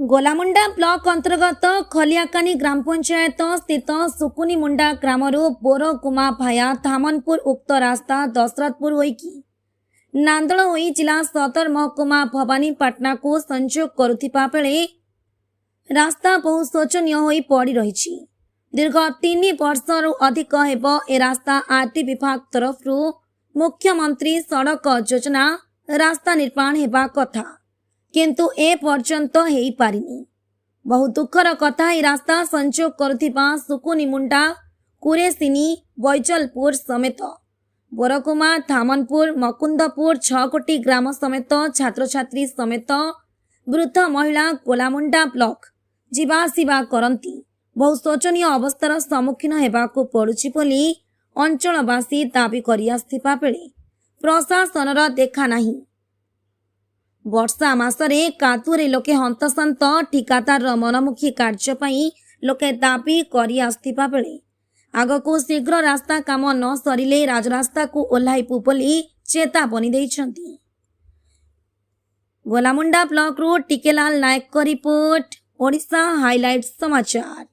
Golamunda block अंतर्गत खलियाकानी ग्राम पंचायत स्थित सुकुनीमुंडा ग्रामरू बोरकुमा भाया धामनपुर उक्त रास्ता दशरथपुर होईकी नांदल होई जिला सदर महकुमा भवानीपाटना को संयोग करुथिबा बेले रास्ता बहु शोचनीय होई पड़ी रही। दीर्घ 3 वर्षरू अधिक हेब ए रास्ता आरटी विभाग तरफ मुख्यमंत्री सड़क योजना रास्ता निर्माण हेबा कथा किंतु ए पर्यंत हेई पारिनी। बहु दुखर कथा ए रास्ता संयोग करुथिबा सुकुनीमुंडा कुरेसिनी बैजलपुर समेत बोरकुमा धामनपुर मकुंदपुर 6 कोटी ग्राम समेत छात्र छात्री समेत वृद्ध महिला गोलामुंडा ब्लॉक जीवासीबा करती बहु शोचनीय अवस्थार सम्मुखीन हेबाकु पड़ुछि बोली अंचलवासी दाबी करि आस्थिबा बेले प्रशासनर देखा नाही। वर्षा मासरे कादुरे लोके हंतसंत ठिकादार मनमुखी कार्य लोके दाबी करि आस्थिबा बेले आगको शीघ्र रास्ता काम न सरिले राजरास्ता को ओह्लाइबु बोली चेतावनी दैछंती। गोलामुंडा ब्लॉक रू टिकेलाल नायक रिपोर्ट ओडिशा हाइलाइट समाचार।